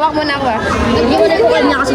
hawak mo na ako ah. Hindi mo na ko kanya kasi.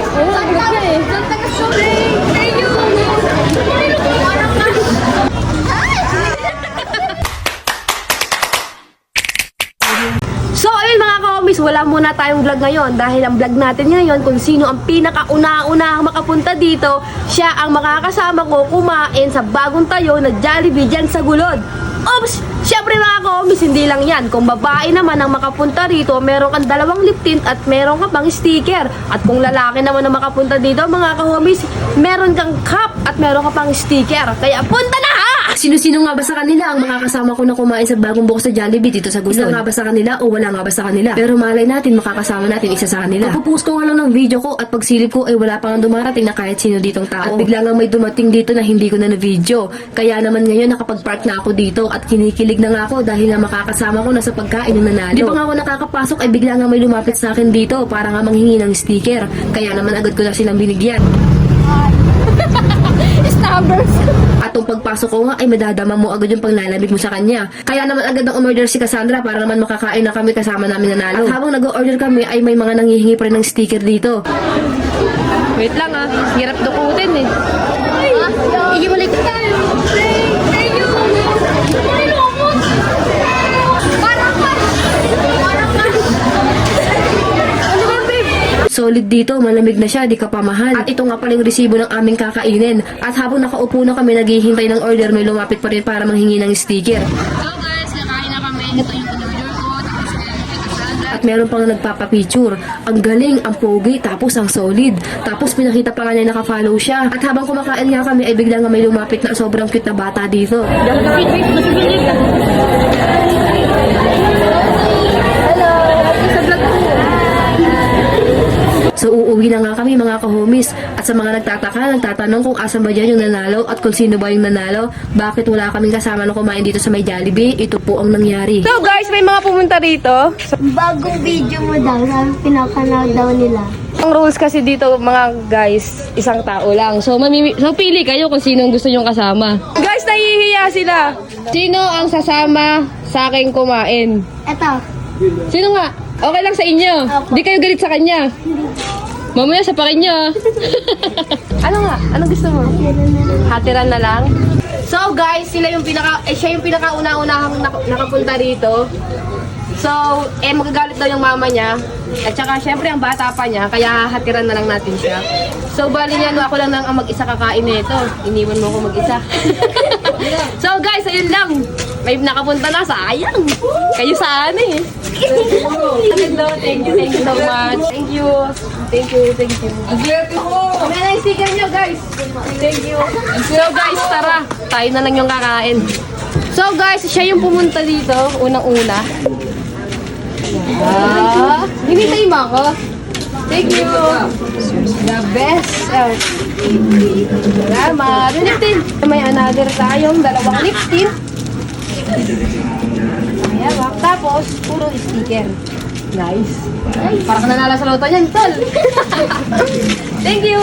So ayun mga ka-homies, wala muna tayong vlog ngayon dahil ang vlog natin ngayon kung sino ang pinakauna-una makapunta dito, siya ang makakasama ko kumain sa bagong tayo na Jollibee dyan sa Gulod. Oops! Syempre mga ka-homies, hindi lang yan. Kung babae naman ang makapunta rito, meron kang 2 lip tint at meron ka pang sticker. At kung lalaki naman ang makapunta dito mga ka-homies, meron kang cup at meron ka pang sticker. Kaya punta na ha! Sino-sino nga ba sa kanila ang makakasama ko na kumain sa bagong bukas sa Jollibee dito sa Gulod? Isa nga ba sa kanila o wala nga ba sa kanila? Pero malay natin makakasama natin isa sa kanila. Pagpupost ko nga lang ng video ko at pagsilip ko ay wala pa nga dumarating na kahit sino ditong tao. At bigla nga may dumating dito na hindi ko na na-video. Kaya naman ngayon nakapag-park na ako dito at kinikilig na nga ako dahil na makakasama ko na sa pagkain ng nanalo. Di pa nga ako nakakapasok ay bigla nga may lumapit sa akin dito para nga manghingi ng sticker. Kaya naman agad ko na silang binigyan. Starburst. At yung pagpasok ko nga ay madadama mo agad yung paglalamig mo sa kanya. Kaya naman agad ang umorder si Cassandra para naman makakain na kami kasama namin nanalo. At habang nag-order kami ay may mga nanghihingi pa rin ng sticker dito. Wait lang ah, hirap dukutin eh. Ay, igiwalik tayo. Solid dito, malamig na siya, di ka pa mahal. At ito nga pala yung resibo ng aming kakainin. At habang nakaupo na kami naghihintay ng order, may lumapit pa rin para manghingi ng sticker. So guys, kakain na kami. Ito yung in-order ko. At meron pang nagpapapicture. Ang galing, ang pogi, tapos ang solid. Tapos pinakita pa nga niya nakafollow siya. At habang kumakain nga kami, ay bigla nga may lumapit na sobrang cute na bata dito. So uuwi na nga kami mga ka-homies. At sa mga nagtatanong kung asan ba dyan yung nanalo at kung sino ba yung nanalo, bakit wala kaming kasama na kumain dito sa may Jollibee, ito po ang nangyari. So guys, may mga pumunta rito. Bagong video mo daw, sabi pinapanood daw nila. Ang rules kasi dito mga guys, isang tao lang. So pili kayo kung sino ang gusto nyong kasama. Guys, nahihiya sila. Sino ang sasama sa aking kumain? Eto. Sino nga? Okay lang sa inyo. Di kayo galit sa kanya. Mamaya sapakin niyo. Ano nga? Anong gusto mo? Hatiran na lang. So guys, siya yung pinakauna-unahang nakapunta rito. So, magagalit daw yung mama niya. At saka, syempre, ang bata pa niya. Kaya, hatiran na lang natin siya. So, bali niya, ako lang ang mag-isa kakain nito. Iniwan mo ako mag-isa. So, guys, ayun lang. May nakapunta na. Sayang. Kayo saan eh. Hello, thank you so much. Thank you. May na yung sticker niyo, guys. Thank you. So, guys, tara. Tayo na lang yung kakain. So, guys, siya yung pumunta dito. Unang-una. Hinintay mo ako. Thank you. The best. Salamat. Lip tint. May another tayong 2 lip tint. Ayan, tapos puro sticker. Nice. Para ka nanala sa loto niyan, tol. Thank you.